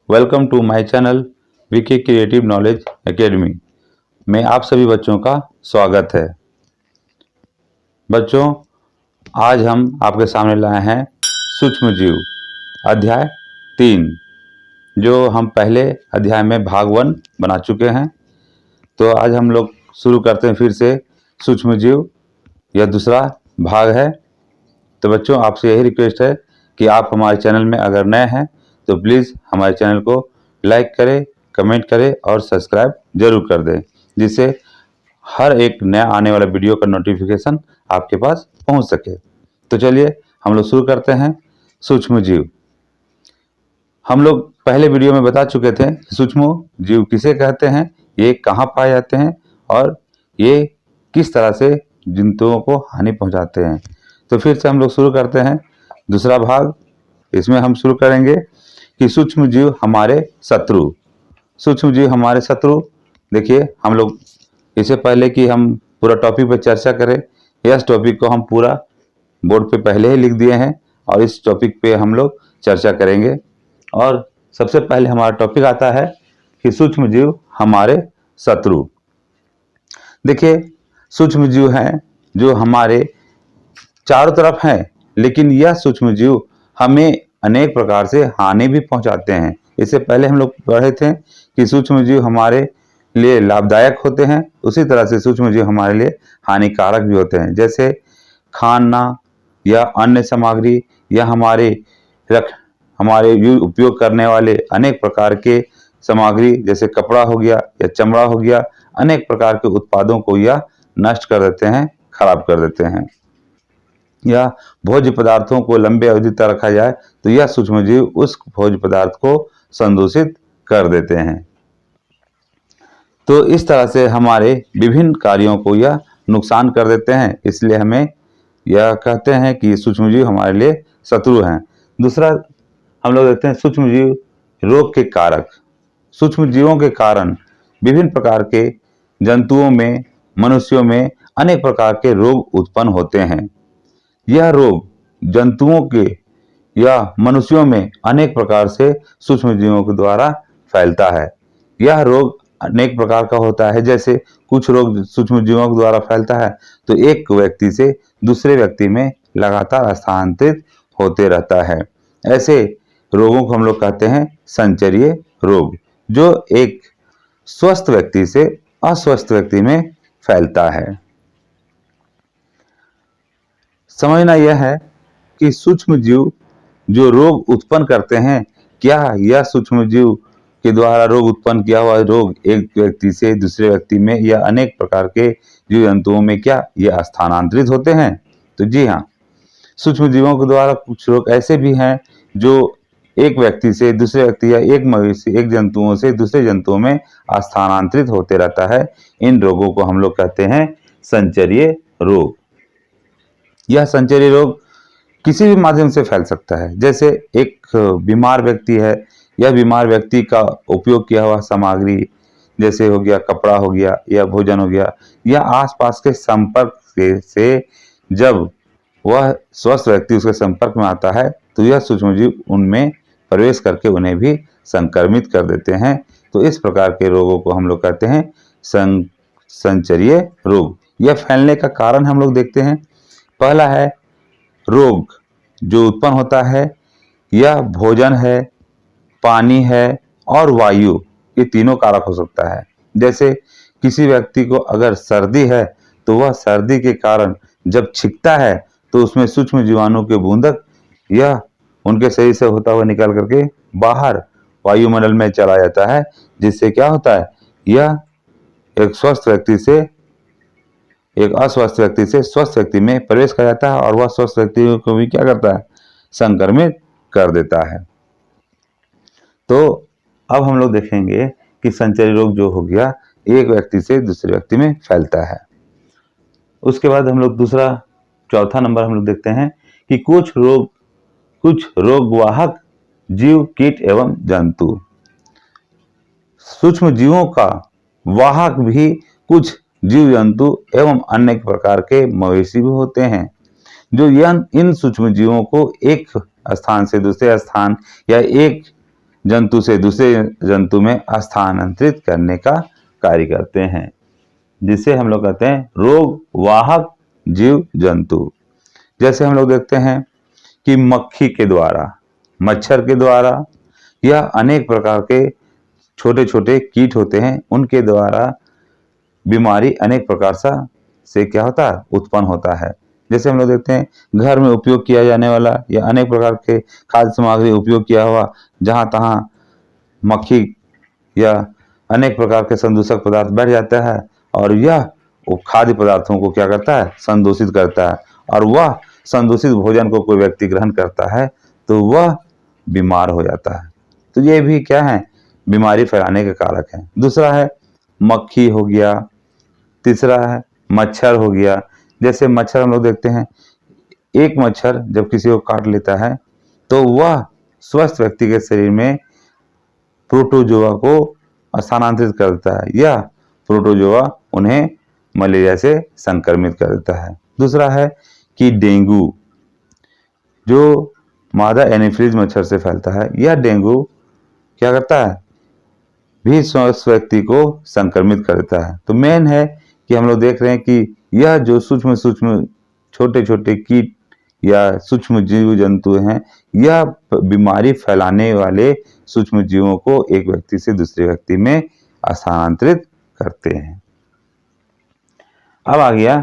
Welcome to my channel Vicky creative knowledge academy में आप सभी बच्चों का स्वागत है। बच्चों, आज हम आपके सामने लाए हैं सूक्ष्म जीव अध्याय 3, जो हम पहले अध्याय में भाग 1 बना चुके हैं। तो आज हम लोग शुरू करते हैं फिर से सूक्ष्म जीव, यह दूसरा भाग है। तो बच्चों, आपसे यही रिक्वेस्ट है कि आप हमारे चैनल में अगर नए हैं तो प्लीज़ हमारे चैनल को लाइक करें, कमेंट करें और सब्सक्राइब जरूर कर दें, जिससे हर एक नया आने वाला वीडियो का नोटिफिकेशन आपके पास पहुंच सके। तो चलिए हम लोग शुरू करते हैं सूक्ष्म जीव। हम लोग पहले वीडियो में बता चुके थे सूक्ष्म जीव किसे कहते हैं, ये कहाँ पाए जाते हैं और ये किस तरह से जंतुओं को हानि पहुंचाते हैं। तो फिर से हम लोग शुरू करते हैं दूसरा भाग। इसमें हम शुरू करेंगे कि सूक्ष्म जीव हमारे शत्रु। सूक्ष्म जीव हमारे शत्रु। देखिए, हम लोग इससे पहले कि हम पूरा टॉपिक पर चर्चा करें, इस टॉपिक को हम पूरा बोर्ड पे पहले ही लिख दिए हैं और इस टॉपिक पे हम लोग चर्चा करेंगे। और सबसे पहले हमारा टॉपिक आता है कि सूक्ष्म जीव हमारे शत्रु। देखिए, सूक्ष्म जीव हैं जो हमारे चारों तरफ हैं, लेकिन यह सूक्ष्म जीव हमें अनेक प्रकार से हानि भी पहुंचाते हैं। इससे पहले हम लोग पढ़े थे कि सूक्ष्म जीव हमारे लिए लाभदायक होते हैं, उसी तरह से सूक्ष्म जीव हमारे लिए हानिकारक भी होते हैं। जैसे खाना या अन्य सामग्री या हमारे उपयोग करने वाले अनेक प्रकार के सामग्री, जैसे कपड़ा हो गया या चमड़ा हो गया, अनेक प्रकार के उत्पादों को यह नष्ट कर देते हैं, खराब कर देते हैं। या भोज्य पदार्थों को लंबे अवधि तक रखा जाए तो यह सूक्ष्मजीव उस भोज्य पदार्थ को संदूषित कर देते हैं। तो इस तरह से हमारे विभिन्न कार्यों को यह नुकसान कर देते हैं, इसलिए हमें यह कहते हैं कि सूक्ष्मजीव हमारे लिए शत्रु हैं। दूसरा हम लोग देखते हैं सूक्ष्मजीव रोग के कारक। सूक्ष्मजीवों के कारण विभिन्न प्रकार के जंतुओं में, मनुष्यों में अनेक प्रकार के रोग उत्पन्न होते हैं। यह रोग जंतुओं के या मनुष्यों में अनेक प्रकार से सूक्ष्मजीवों के द्वारा फैलता है। यह रोग अनेक प्रकार का होता है। जैसे कुछ रोग सूक्ष्मजीवों के द्वारा फैलता है तो एक व्यक्ति से दूसरे व्यक्ति में लगातार स्थानांतरित होते रहता है। ऐसे रोगों को हम लोग कहते हैं संचरीय रोग, जो एक स्वस्थ व्यक्ति से अस्वस्थ व्यक्ति में फैलता है। समझना यह है कि सूक्ष्म जीव जो रोग उत्पन्न करते हैं, क्या यह सूक्ष्म जीव के द्वारा रोग उत्पन्न किया हुआ रोग एक व्यक्ति से दूसरे व्यक्ति में या अनेक प्रकार के जीव जंतुओं में क्या यह स्थानांतरित होते हैं? तो जी हाँ, सूक्ष्म जीवों के द्वारा कुछ रोग ऐसे भी हैं जो एक व्यक्ति से दूसरे व्यक्ति या एक मवेशी, एक जंतुओं से दूसरे जंतुओं में स्थानांतरित होते रहता है। इन रोगों को हम लोग कहते हैं संचरीय रोग। यह संचरीय रोग किसी भी माध्यम से फैल सकता है। जैसे एक बीमार व्यक्ति है, यह बीमार व्यक्ति का उपयोग किया हुआ सामग्री, जैसे हो गया कपड़ा हो गया या भोजन हो गया, या आसपास के संपर्क से जब वह स्वस्थ व्यक्ति उसके संपर्क में आता है तो यह सूक्ष्मजीव उनमें प्रवेश करके उन्हें भी संक्रमित कर देते हैं। तो इस प्रकार के रोगों को हम लोग कहते हैं संचरीय रोग। यह फैलने का कारण हम लोग देखते हैं। पहला है रोग जो उत्पन्न होता है, यह भोजन है, पानी है और वायु, ये तीनों कारक हो सकता है। जैसे किसी व्यक्ति को अगर सर्दी है तो वह सर्दी के कारण जब छिंकता है तो उसमें सूक्ष्म जीवाणु के बूंदक यह उनके शरीर से होता हुआ निकल करके बाहर वायुमंडल में चला जाता है, जिससे क्या होता है, यह एक स्वस्थ व्यक्ति से एक अस्वस्थ व्यक्ति से स्वस्थ व्यक्ति में प्रवेश कर जाता है और वह स्वस्थ व्यक्ति को भी क्या करता है, संक्रमित कर देता है। तो अब हम लोग देखेंगे कि संचरी रोग जो हो गया एक व्यक्ति से दूसरे व्यक्ति में फैलता है। उसके बाद हम लोग चौथा नंबर हम लोग देखते हैं कि कुछ रोगवाहक जीव, कीट एवं जंतु। सूक्ष्म जीवों का वाहक भी कुछ जीव जंतु एवं अन्य प्रकार के मवेशी भी होते हैं, जो इन सूक्ष्म जीवों को एक स्थान से दूसरे स्थान या एक जंतु से दूसरे जंतु में स्थानांतरित करने का कार्य करते हैं, जिसे हम लोग कहते हैं रोग वाहक जीव जंतु। जैसे हम लोग देखते हैं कि मक्खी के द्वारा, मच्छर के द्वारा या अनेक प्रकार के छोटे छोटे कीट होते हैं, उनके द्वारा बीमारी अनेक प्रकार से क्या होता है, उत्पन्न होता है। जैसे हम लोग देखते हैं घर में उपयोग किया जाने वाला या अनेक प्रकार के खाद्य सामग्री उपयोग किया हुआ, जहां तहां मक्खी या अनेक प्रकार के संदूषक पदार्थ बैठ जाता है और यह खाद्य पदार्थों को क्या करता है, संदूषित करता है, और वह संदूषित भोजन को कोई व्यक्ति ग्रहण करता है तो वह बीमार हो जाता है। तो ये भी क्या है, बीमारी फैलाने के कारक है। दूसरा है मक्खी हो गया, तीसरा है मच्छर हो गया। जैसे मच्छर हम लोग देखते हैं, एक मच्छर जब किसी को काट लेता है तो वह स्वस्थ व्यक्ति के शरीर में प्रोटोजोआ को स्थानांतरित करता है या प्रोटोजोआ उन्हें मलेरिया से संक्रमित कर देता है। दूसरा है कि डेंगू, जो मादा एनीफिलीज मच्छर से फैलता है, यह डेंगू क्या करता है, भी स्वस्थ व्यक्ति को संक्रमित कर देता है। तो मेन है कि हम लोग देख रहे हैं कि यह जो सूक्ष्म छोटे छोटे कीट या सूक्ष्म जीव जंतु हैं, यह बीमारी फैलाने वाले सूक्ष्म जीवों को एक व्यक्ति से दूसरे व्यक्ति में स्थानांतरित करते हैं। अब आ गया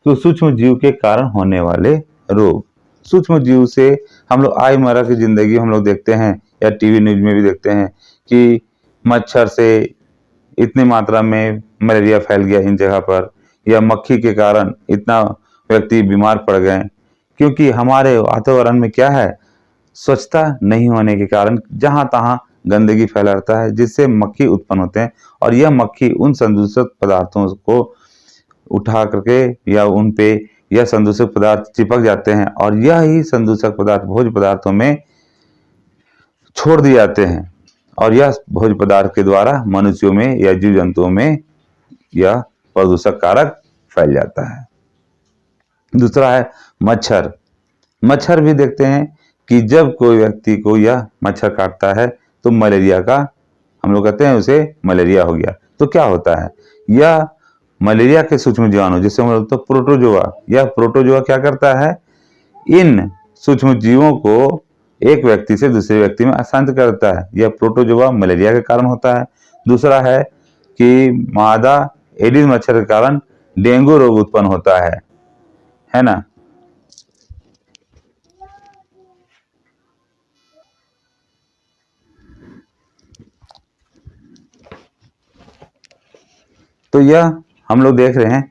तो सूक्ष्म जीव के कारण होने वाले रोग। सूक्ष्म जीव से हम लोग आयमरा की जिंदगी हम लोग देखते हैं या टीवी न्यूज में भी देखते हैं कि मच्छर से इतनी मात्रा में मलेरिया फैल गया इन जगह पर, या मक्खी के कारण इतना व्यक्ति बीमार पड़ गए, क्योंकि हमारे वातावरण में क्या है, स्वच्छता नहीं होने के कारण जहां तहां गंदगी फैला रहता है, जिससे मक्खी उत्पन्न होते हैं और यह मक्खी उन संदूषक पदार्थों को उठा करके या उन पे यह संदूषक पदार्थ चिपक जाते हैं और यह ही संदूषक पदार्थ भोज्य पदार्थों में छोड़ दिए जाते हैं और यह भोज्य पदार्थ के द्वारा मनुष्यों में या जीव जंतुओं में यह प्रदूषक कारक फैल जाता है। दूसरा है मच्छर। मच्छर भी देखते हैं कि जब कोई व्यक्ति को यह मच्छर काटता है तो मलेरिया का, हम लोग कहते हैं उसे मलेरिया हो गया। तो क्या होता है, यह मलेरिया के सूक्ष्म जीवाणु जिसे हम लोग तो प्रोटोजोआ, यह प्रोटोजोआ क्या करता है, इन सूक्ष्म जीवों को एक व्यक्ति से दूसरे व्यक्ति में स्थानांतरित करता है। यह प्रोटोजोआ मलेरिया के कारण होता है। दूसरा है कि मादा एडिस मच्छर के कारण डेंगू रोग उत्पन्न होता है ना। तो यह हम लोग देख रहे हैं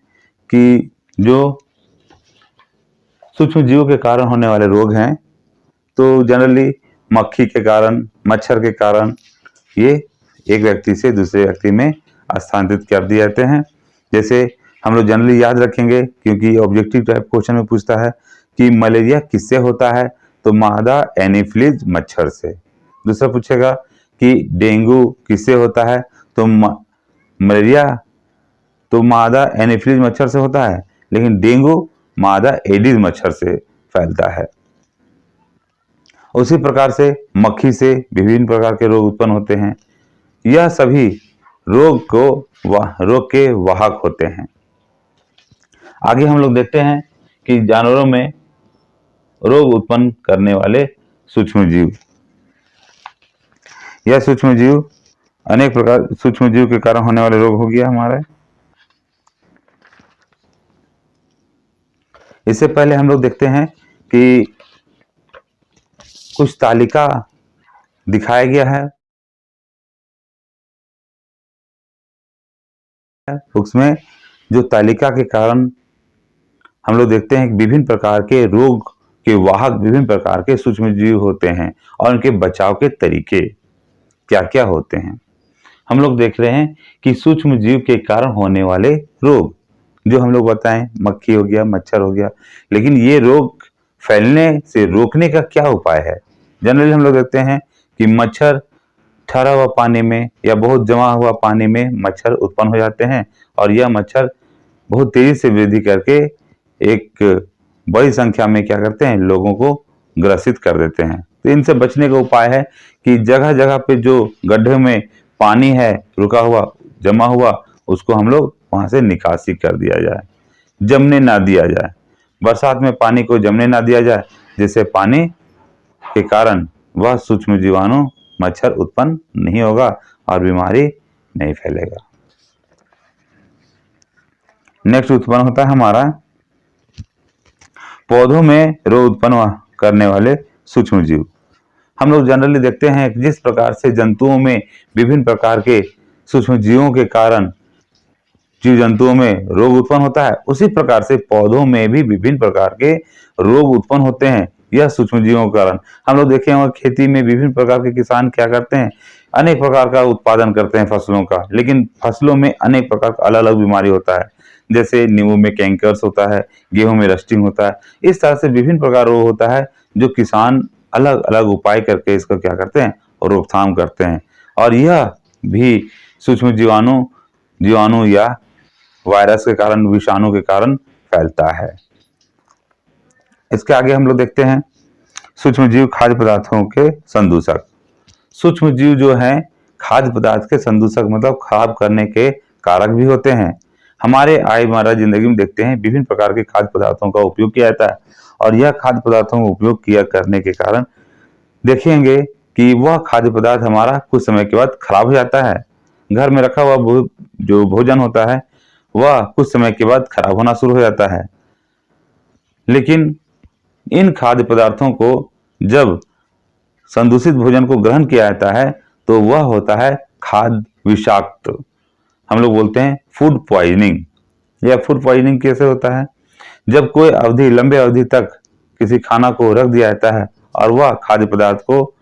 कि जो सूक्ष्म जीवों के कारण होने वाले रोग हैं, तो जनरली मक्खी के कारण, मच्छर के कारण ये एक व्यक्ति से दूसरे व्यक्ति में स्थानांतरित कर दिए जाते हैं। जैसे हम लोग जनरली याद रखेंगे, क्योंकि ऑब्जेक्टिव टाइप क्वेश्चन में पूछता है कि मलेरिया किससे होता है, तो मादा एनीफिलीज मच्छर से। दूसरा पूछेगा कि डेंगू किससे होता है, तो मलेरिया तो मादा एनीफिलीज मच्छर से होता है, लेकिन डेंगू मादा एडिस मच्छर से फैलता है। उसी प्रकार से मक्खी से विभिन्न प्रकार के रोग उत्पन्न होते हैं। यह सभी रोग के वाहक होते हैं। आगे हम लोग देखते हैं कि जानवरों में रोग उत्पन्न करने वाले सूक्ष्म जीव। यह सूक्ष्म जीव अनेक प्रकार सूक्ष्म जीव के कारण होने वाले रोग हो गया हमारे। इससे पहले हम लोग देखते हैं कि कुछ तालिका दिखाया गया है, उसमें जो तालिका के कारण हम लोग देखते हैं कि विभिन्न प्रकार के रोग के वाहक विभिन्न प्रकार के सूक्ष्म जीव होते हैं और उनके बचाव के तरीके क्या क्या होते हैं। हम लोग देख रहे हैं कि सूक्ष्म जीव के कारण होने वाले रोग जो हम लोग बताएं, मक्खी हो गया, मच्छर हो गया, लेकिन ये रोग फैलने से रोकने का क्या उपाय है। जनरली हम लोग देखते हैं कि मच्छर ठहरा हुआ पानी में या बहुत जमा हुआ पानी में मच्छर उत्पन्न हो जाते हैं और यह मच्छर बहुत तेजी से वृद्धि करके एक बड़ी संख्या में क्या करते हैं, लोगों को ग्रसित कर देते हैं। तो इनसे बचने का उपाय है कि जगह जगह पे जो गड्ढे में पानी है रुका हुआ, जमा हुआ, उसको हम लोग वहां से निकासी कर दिया जाए, जमने ना दिया जाए। बरसात में पानी को जमने ना दिया जाए, जिससे पानी के कारण वह सूक्ष्म जीवाणु मच्छर उत्पन्न नहीं होगा और बीमारी नहीं फैलेगा। नेक्स्ट उत्पन्न होता है हमारा पौधों में रोग उत्पन्न करने वाले सूक्ष्म जीव। हम लोग जनरली देखते हैं कि जिस प्रकार से जंतुओं में विभिन्न प्रकार के सूक्ष्म जीवों के कारण जीव जंतुओं में रोग उत्पन्न होता है, उसी प्रकार से पौधों में भी विभिन्न प्रकार के रोग उत्पन्न होते हैं, यह सूक्ष्म जीवों के कारण। हम लोग देखे होंगे खेती में विभिन्न प्रकार के किसान क्या करते हैं, अनेक प्रकार का उत्पादन करते हैं फसलों का, लेकिन फसलों में अनेक प्रकार का अलग अलग बीमारी होता है। जैसे नींबू में कैंकर्स होता है, गेहूं में रस्टिंग होता है। इस तरह से विभिन्न प्रकार रोग होता है जो किसान अलग अलग उपाय करके इसका क्या करते हैं और रोकथाम करते हैं, और यह भी सूक्ष्म जीवाणु या वायरस के कारण, विषाणु के कारण फैलता है। इसके आगे हम लोग देखते हैं सूक्ष्म जीव खाद्य पदार्थों के संदूषक। सूक्ष्म जीव जो हैं खाद्य पदार्थ के संदूषक मतलब खराब करने के कारक भी होते हैं। हमारे रोजमर्रा जिंदगी में देखते हैं विभिन्न प्रकार के खाद्य पदार्थों का उपयोग किया जाता है, और यह खाद्य पदार्थों का उपयोग किया करने के कारण देखेंगे कि वह खाद्य पदार्थ हमारा कुछ समय के बाद खराब हो जाता है। घर में रखा हुआ जो भोजन होता है वह कुछ समय के बाद खराब होना शुरू हो जाता है, लेकिन इन खाद्य पदार्थों को जब संदूषित भोजन को ग्रहण किया जाता है तो वह होता है खाद्य विषाक्त। हम लोग बोलते हैं फूड पॉइजनिंग। यह फूड पॉइजनिंग कैसे होता है? जब कोई लंबे अवधि तक किसी खाना को रख दिया जाता है और वह खाद्य पदार्थ को,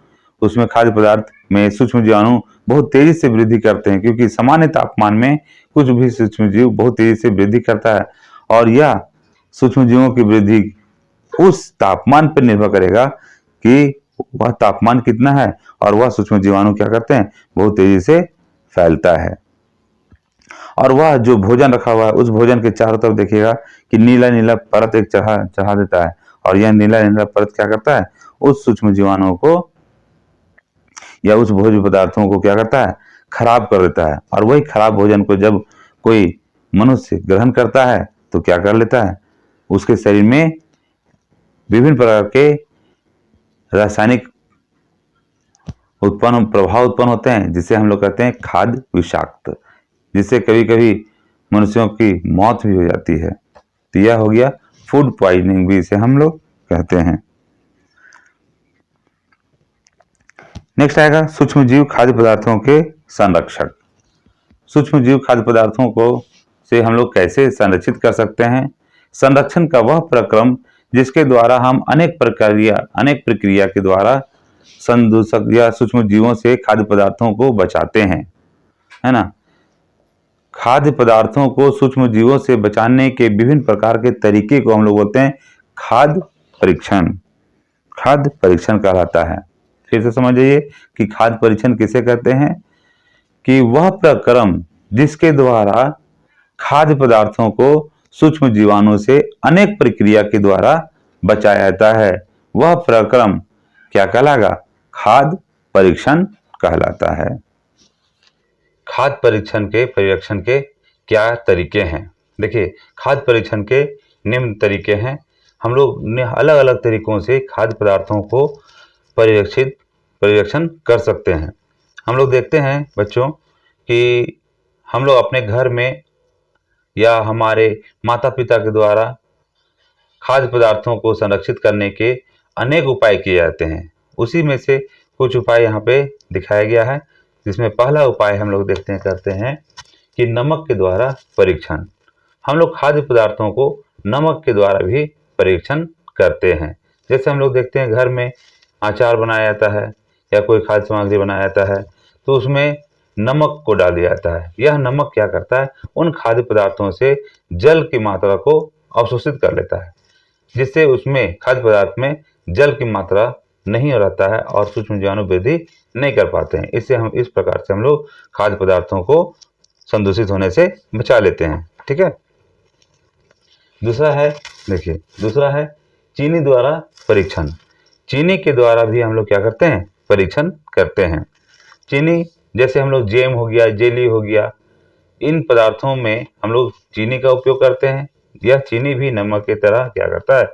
उसमें खाद्य पदार्थ में सूक्ष्म जीवाणु बहुत तेजी से वृद्धि करते हैं, क्योंकि सामान्य तापमान में कुछ भी सूक्ष्म जीव बहुत तेजी से वृद्धि करता है, और यह सूक्ष्म जीवों की वृद्धि उस तापमान पर निर्भर करेगा कि वह तापमान कितना है, और वह सूक्ष्म जीवाणु क्या करते हैं, बहुत तेजी से फैलता है। और वह जो भोजन रखा हुआ है उस भोजन के चारों तरफ देखिएगा कि नीला नीला परत एक चढ़ा देता है, और यह नीला नीला परत क्या करता है, उस सूक्ष्म जीवाणुओं को या उस भोज्य पदार्थों को क्या करता है, खराब कर देता है। और वही खराब भोजन को जब कोई मनुष्य ग्रहण करता है तो क्या कर लेता है, उसके शरीर में विभिन्न प्रकार के रासायनिक प्रभाव उत्पन्न होते हैं, जिसे हम लोग कहते हैं खाद्य विषाक्त, जिससे कभी कभी मनुष्यों की मौत भी हो जाती है। तो यह हो गया फूड पॉइजनिंग, भी इसे हम लोग कहते हैं। नेक्स्ट आएगा सूक्ष्म जीव खाद्य पदार्थों के संरक्षक। सूक्ष्म जीव खाद्य पदार्थों को से हम लोग कैसे संरक्षित कर सकते हैं? संरक्षण का वह प्रक्रम जिसके द्वारा हम अनेक प्रक्रिया के द्वारा संदूषक या सूक्ष्म जीवों से खाद्य पदार्थों को बचाते हैं, है ना। खाद्य पदार्थों को सूक्ष्म जीवों से बचाने के विभिन्न प्रकार के तरीके को हम लोग बोलते हैं खाद्य परीक्षण। खाद्य परीक्षण कहलाता है। फिर से समझिए कि खाद्य परीक्षण किसे कहते हैं? कि वह प्रक्रम जिसके द्वारा खाद्य पदार्थों को सूक्ष्म जीवाणु से अनेक प्रक्रिया के द्वारा बचाया जाता है, वह प्रक्रम क्या कहलाएगा? खाद्य परीक्षण कहलाता है। खाद्य परीक्षण के पर्यवेक्षण के क्या तरीके हैं? देखिए, खाद्य परीक्षण के निम्न तरीके हैं। हम लोग अलग अलग तरीकों से खाद्य पदार्थों को पर्यवेक्षण कर सकते हैं। हम लोग देखते हैं बच्चों कि हम लोग अपने घर में या हमारे माता पिता के द्वारा खाद्य पदार्थों को संरक्षित करने के अनेक उपाय किए जाते हैं। उसी में से कुछ उपाय यहाँ पे दिखाया गया है, जिसमें पहला उपाय हम लोग करते हैं कि नमक के द्वारा परीक्षण। हम लोग खाद्य पदार्थों को नमक के द्वारा भी परीक्षण करते हैं। जैसे हम लोग देखते हैं घर में अचार बनाया जाता है या कोई खाद्य सामग्री बनाया जाता है तो उसमें नमक को डाल दिया जाता है। यह नमक क्या करता है, उन खाद्य पदार्थों से जल की मात्रा को अवशोषित कर लेता है, जिससे उसमें खाद्य पदार्थ में जल की मात्रा नहीं रहता है और सूक्ष्म जीवाणु वृद्धि नहीं कर पाते हैं। इससे हम इस प्रकार से हम लोग खाद्य पदार्थों को संदूषित होने से बचा लेते हैं। ठीक है। दूसरा है चीनी द्वारा परीक्षण। चीनी के द्वारा भी हम लोग क्या करते हैं, परीक्षण करते हैं। चीनी जैसे हम लोग जेम हो गया, जेली हो गया, इन पदार्थों में हम लोग चीनी का उपयोग करते हैं। यह चीनी भी नमक की तरह क्या करता है,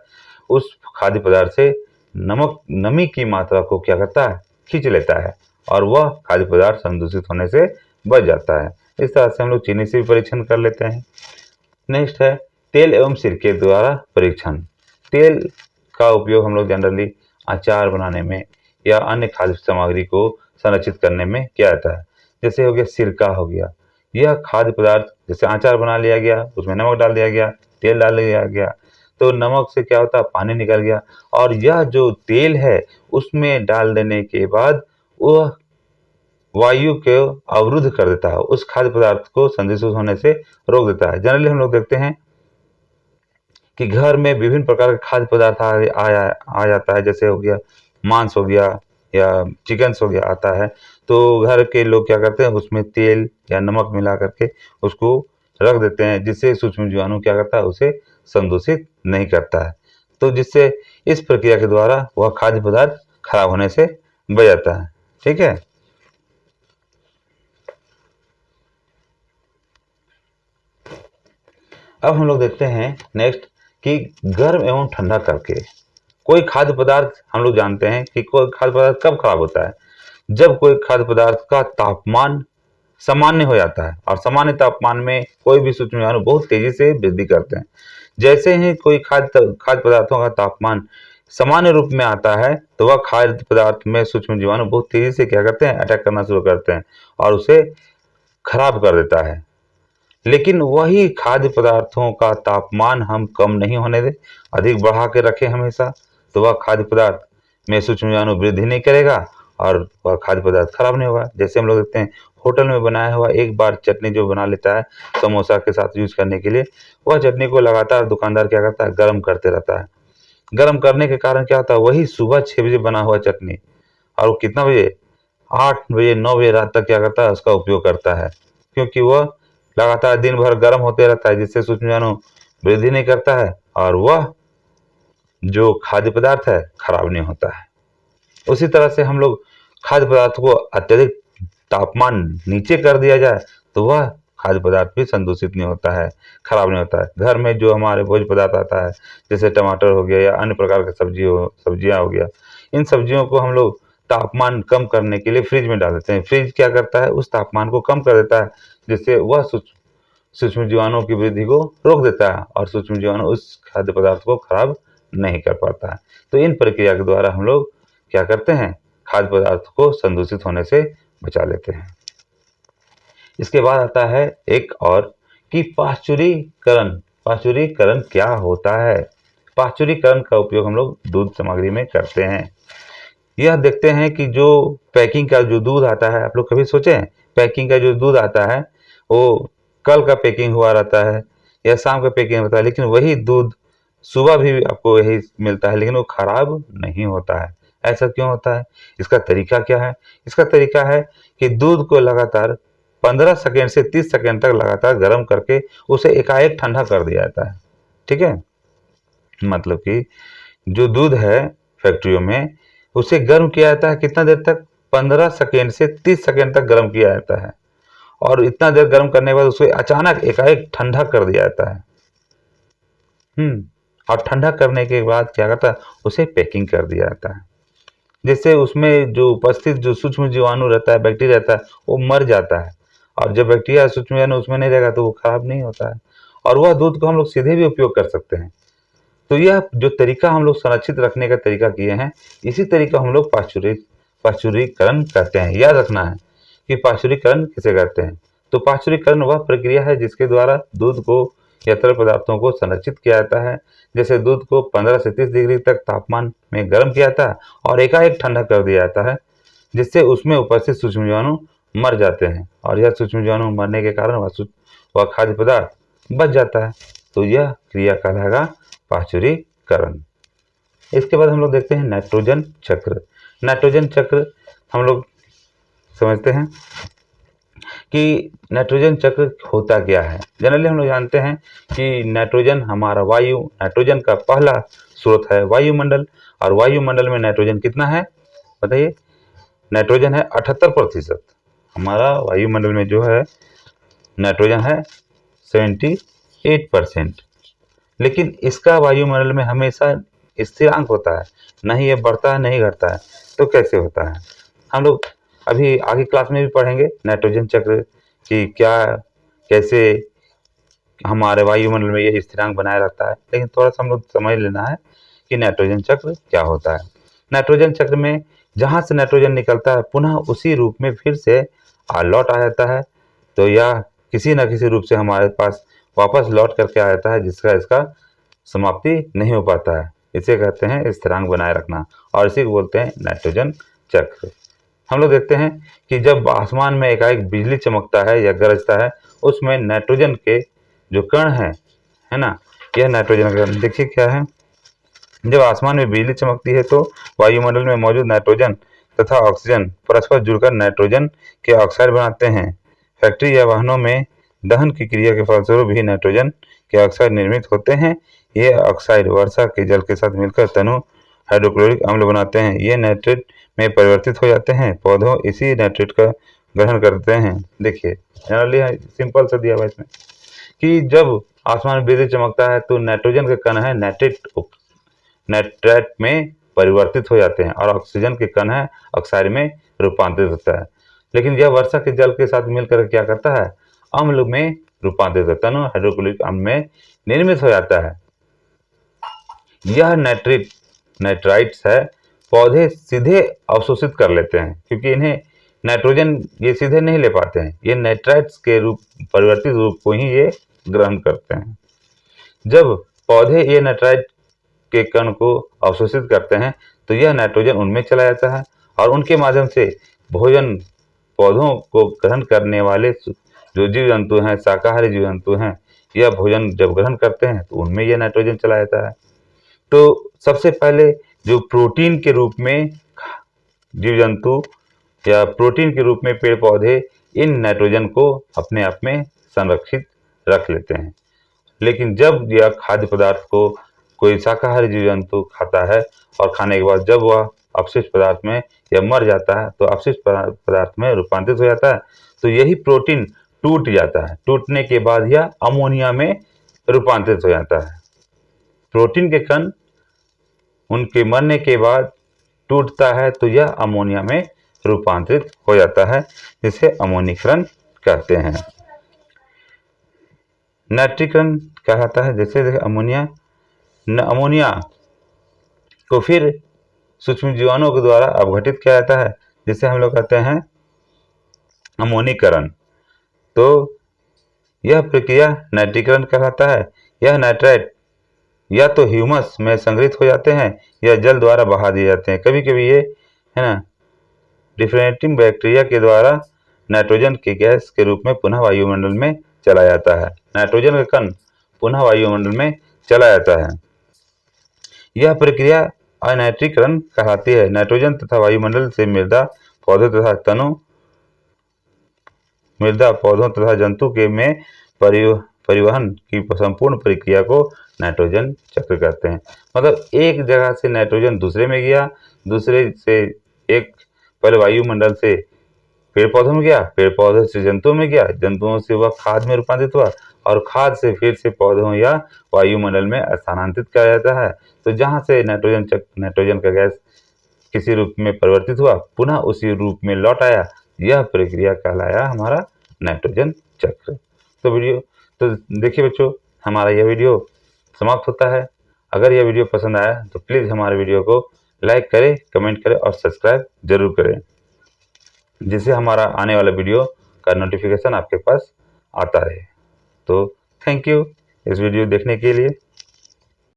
उस खाद्य पदार्थ से नमी की मात्रा को क्या करता है, खींच लेता है और वह खाद्य पदार्थ संदूषित होने से बच जाता है। इस तरह से हम लोग चीनी से भी परीक्षण कर लेते हैं। नेक्स्ट है तेल एवं सिरके द्वारा परीक्षण। तेल का उपयोग हम लोग जनरली अचार बनाने में या अन्य खाद्य सामग्री को संरक्षित करने में किया जाता है। जैसे हो गया सिरका हो गया, यह खाद्य पदार्थ जैसे अचार बना लिया गया, उसमें नमक डाल दिया गया, तेल डाल दिया गया, तो नमक से क्या होता है, पानी निकल गया और यह जो तेल है उसमें डाल देने के बाद वह वायु को अवरुद्ध कर देता है, उस खाद्य पदार्थ को संदूषित होने से रोक देता है। जनरली हम लोग देखते हैं कि घर में विभिन्न प्रकार के खाद्य पदार्थ आ जाता है, जैसे हो गया मांस हो गया या चिकन हो गया आता है, तो घर के लोग क्या करते हैं, उसमें तेल या नमक मिला करके उसको रख देते हैं, जिससे सूक्ष्म जीवाणु क्या करता है, उसे संदूषित नहीं करता है। तो जिससे इस प्रक्रिया के द्वारा वह खाद्य पदार्थ खराब होने से बच जाता है। ठीक है। अब हम लोग देखते हैं नेक्स्ट कि गर्म एवं ठंडा करके कोई खाद्य पदार्थ, हम लोग जानते हैं कि कोई खाद्य पदार्थ कब खराब होता है, जब कोई खाद्य पदार्थ का तापमान सामान्य हो जाता है और सामान्य तापमान में कोई भी सूक्ष्म जीवाणु बहुत तेजी से वृद्धि करते हैं। जैसे ही कोई खाद्य पदार्थों का तापमान सामान्य रूप में आता है तो वह खाद्य पदार्थ में सूक्ष्म जीवाणु बहुत तेजी से क्या करते हैं, अटैक करना शुरू करते हैं और उसे खराब कर देता है। लेकिन वही खाद्य पदार्थों का तापमान हम कम नहीं होने दें, अधिक बढ़ा के रखें हमेशा, तो वह खाद्य पदार्थ में सूक्ष्म जीवाणु वृद्धि नहीं करेगा और वह खाद्य पदार्थ खराब नहीं होगा। जैसे हम लोग देखते हैं होटल में बनाया हुआ एक बार चटनी जो बना लेता है समोसा के साथ यूज करने के लिए, वह चटनी को लगातार दुकानदार क्या करता है, गर्म करते रहता है। गर्म करने के कारण क्या होता है, वही सुबह 6 बजे बना हुआ चटनी और वो कितना बजे, 8 बजे 9 बजे रात तक क्या करता है, उसका उपयोग करता है, क्योंकि वह लगातार दिन भर गर्म होते रहता है, जिससे सूक्ष्म जीवाणु वृद्धि नहीं करता है और वह जो खाद्य पदार्थ है खराब नहीं होता है। उसी तरह से हम लोग खाद्य पदार्थ को अत्यधिक तापमान नीचे कर दिया जाए तो वह खाद्य पदार्थ भी संदूषित नहीं होता है, खराब नहीं होता है। घर में जो हमारे भोज्य पदार्थ आता है, जैसे टमाटर हो गया या अन्य प्रकार के सब्जियां हो गया, इन सब्जियों को हम लोग तापमान कम करने के लिए फ्रिज में डाल देते हैं। फ्रिज क्या करता है, उस तापमान को कम कर देता है, जिससे वह सूक्ष्म जीवाणुओं की वृद्धि को रोक देता है और सूक्ष्म जीवाणु उस खाद्य पदार्थ को खराब नहीं कर पाता है। तो इन प्रक्रिया के द्वारा हम लोग क्या करते हैं, खाद्य पदार्थ को संदूषित होने से बचा लेते हैं। इसके बाद आता है एक और कि पाश्चुरीकरण। पाश्चुरीकरण क्या होता है? पाश्चुरीकरण का उपयोग हम लोग दूध सामग्री में करते हैं। यह देखते हैं कि जो पैकिंग का जो दूध आता है, आप लोग कभी सोचे हैं पैकिंग का जो दूध आता है वो कल का पैकिंग हुआ रहता है या शाम का पैकिंग होता है, लेकिन वही दूध सुबह भी आपको यही मिलता है, लेकिन वो खराब नहीं होता है। ऐसा क्यों होता है? इसका तरीका क्या है? इसका तरीका है कि दूध को लगातार 15 सेकेंड से 30 सेकेंड तक लगातार गर्म करके उसे एकाएक ठंडा कर दिया जाता है। ठीक है, मतलब कि जो दूध है फैक्ट्रियों में उसे गर्म किया जाता है, कितना देर तक, 15 सेकेंड से 30 सेकेंड तक गर्म किया जाता है और इतना देर गर्म करने के बाद उसे अचानक एकाएक ठंडा कर दिया जाता है। और ठंडा करने के बाद क्या करता है, उसे पैकिंग कर दिया जाता है, जिससे उसमें जो उपस्थित जो सूक्ष्म जीवाणु रहता है, बैक्टीरिया रहता है, वो मर जाता है और जब बैक्टीरिया सूक्ष्म जीवाणु उसमें नहीं रहेगा तो वो खराब नहीं होता है और वह दूध को हम लोग सीधे भी उपयोग कर सकते हैं। तो यह जो तरीका हम लोग संरक्षित रखने का तरीका किए हैं, इसी तरीका हम लोग पाश्चुरीकरण करते हैं। याद रखना है कि पाश्चुरीकरण किसे करते हैं। तो पाश्चुरीकरण वह प्रक्रिया है जिसके द्वारा दूध को या तरल पदार्थों को संरक्षित किया जाता है। जैसे दूध को 15 से 30 डिग्री तक तापमान में गर्म किया जाता है और एकाएक ठंडा कर दिया जाता है, जिससे उसमें उपस्थित सूक्ष्म जीवाणु मर जाते हैं और यह सूक्ष्म जीवाणु मरने के कारण वह खाद्य पदार्थ बच जाता है। तो यह क्रिया कहलाएगा पाश्चुरीकरण। इसके बाद हम लोग देखते हैं नाइट्रोजन चक्र। नाइट्रोजन चक्र हम लोग समझते हैं कि नाइट्रोजन चक्र होता क्या है। जनरली हम लोग जानते हैं कि नाइट्रोजन हमारा नाइट्रोजन का पहला स्रोत है वायुमंडल, और वायुमंडल में नाइट्रोजन कितना है बताइए। नाइट्रोजन है 78%। हमारा वायुमंडल में जो है नाइट्रोजन है 78%। लेकिन इसका वायुमंडल में हमेशा स्थिरांक होता है, नहीं ये बढ़ता है नहीं घटता है। तो कैसे होता है, हम लोग अभी आगे क्लास में भी पढ़ेंगे नाइट्रोजन चक्र कि क्या कैसे हमारे वायुमंडल में ये स्थिरांक बनाए रहता है। लेकिन थोड़ा सा हम लोग समझ लेना है कि नाइट्रोजन चक्र क्या होता है। नाइट्रोजन चक्र में जहाँ से नाइट्रोजन निकलता है पुनः उसी रूप में फिर से लौट आ जाता है, तो या किसी न किसी रूप से हमारे पास वापस लौट करके आ जाता है, जिसका इसका समाप्ति नहीं हो पाता है। इसे कहते हैं स्थिरांक बनाए रखना, और इसी को बोलते हैं नाइट्रोजन चक्र। हम लोग देखते हैं कि जब आसमान में एकाएक बिजली चमकता है या गरजता है, उसमें नाइट्रोजन के जो कण है ना, यह नाइट्रोजन का कण देखिए क्या है। जब आसमान में बिजली चमकती है तो वायुमंडल में मौजूद नाइट्रोजन तथा ऑक्सीजन परस्पर जुड़कर नाइट्रोजन के ऑक्साइड बनाते हैं। फैक्ट्री या वाहनों में दहन की क्रिया के फलस्वरूप भी नाइट्रोजन के ऑक्साइड निर्मित होते हैं। ये ऑक्साइड वर्षा के जल के साथ मिलकर तनु हाइड्रोक्लोरिक अम्ल बनाते हैं। ये नाइट्रेट में परिवर्तित हो जाते हैं। पौधों इसी नाइट्रेट का ग्रहण करते हैं। देखिए जनरली सिंपल सा दिया हुआ इसमें कि जब आसमान में बिजली चमकता है तो नाइट्रोजन के कण है नाइट्रेट में परिवर्तित हो जाते हैं, और ऑक्सीजन के कण है ऑक्साइड में रूपांतरित होता है। लेकिन यह वर्षा के जल के साथ मिलकर क्या करता है, अम्ल में रूपांतरित होता है, हाइड्रोक्लोरिक अम्ल में निर्मित हो जाता है। यह नाइट्राइट्स है पौधे सीधे अवशोषित कर लेते हैं, क्योंकि इन्हें नाइट्रोजन ये सीधे नहीं ले पाते हैं, ये नाइट्राइट्स के रूप परिवर्तित रूप को ही ये ग्रहण करते हैं। जब पौधे ये नाइट्राइट के कण को अवशोषित करते हैं तो यह नाइट्रोजन उनमें चला जाता है, और उनके माध्यम से भोजन पौधों को ग्रहण करने वाले जो जीव जंतु हैं, शाकाहारी जीव जंतु हैं, यह भोजन जब ग्रहण करते हैं तो उनमें यह नाइट्रोजन चला जाता है। तो सबसे पहले जो प्रोटीन के रूप में जीव जंतु या प्रोटीन के रूप में पेड़ पौधे इन नाइट्रोजन को अपने आप में संरक्षित रख लेते हैं। लेकिन जब यह खाद्य पदार्थ को कोई शाकाहारी जीव जंतु खाता है और खाने के बाद जब वह अपशिष्ट पदार्थ में या मर जाता है तो अपशिष्ट पदार्थ में रूपांतरित हो जाता है, तो यही प्रोटीन टूट जाता है। टूटने के बाद यह अमोनिया में रूपांतरित हो जाता है। प्रोटीन के कण उनके मरने के बाद टूटता है तो यह अमोनिया में रूपांतरित हो जाता है, जिसे अमोनीकरण कहते हैं। नाइट्रीकरण कहलाता है। जैसे अमोनिया को फिर सूक्ष्म जीवाणुओं के द्वारा अपघटित किया जाता है, जिसे हम लोग कहते हैं अमोनीकरण। तो यह प्रक्रिया नाइट्रीकरण कहलाता है। यह नाइट्राइट या तो ह्यूमस में संग्रहित हो जाते हैं या जल द्वारा बहा दिए जाते हैं। कभी कभी ये है ना डिफरेंटिंग बैक्टीरिया के द्वारा नाइट्रोजन के गैस के रूप में पुनः वायुमंडल में चला जाता है। नाइट्रोजन का कण पुनः वायुमंडल में चला जाता है। यह प्रक्रिया अनाइट्रीकरण कहलाती है। नाइट्रोजन तथा वायुमंडल से मृदा पौधों तथा जंतु के में परिवहन की संपूर्ण प्रक्रिया को नाइट्रोजन चक्र कहते हैं। मतलब एक जगह से नाइट्रोजन दूसरे में गया, दूसरे से एक पहले वायुमंडल से पेड़ पौधों में गया, पेड़ पौधों से जंतुओं में गया, जंतुओं से वह खाद में रूपांतरित हुआ, और खाद से फिर से पौधों या वायुमंडल में स्थानांतरित किया जाता है। तो जहाँ से नाइट्रोजन का गैस किसी रूप में परिवर्तित हुआ पुनः उसी रूप में लौट आया, यह प्रक्रिया कहलाया हमारा नाइट्रोजन चक्र। तो देखिए बच्चों, हमारा यह वीडियो समाप्त होता है। अगर यह वीडियो पसंद आया तो प्लीज़ हमारे वीडियो को लाइक करें, कमेंट करें और सब्सक्राइब जरूर करें, जिससे हमारा आने वाला वीडियो का नोटिफिकेशन आपके पास आता रहे। तो थैंक यू इस वीडियो देखने के लिए।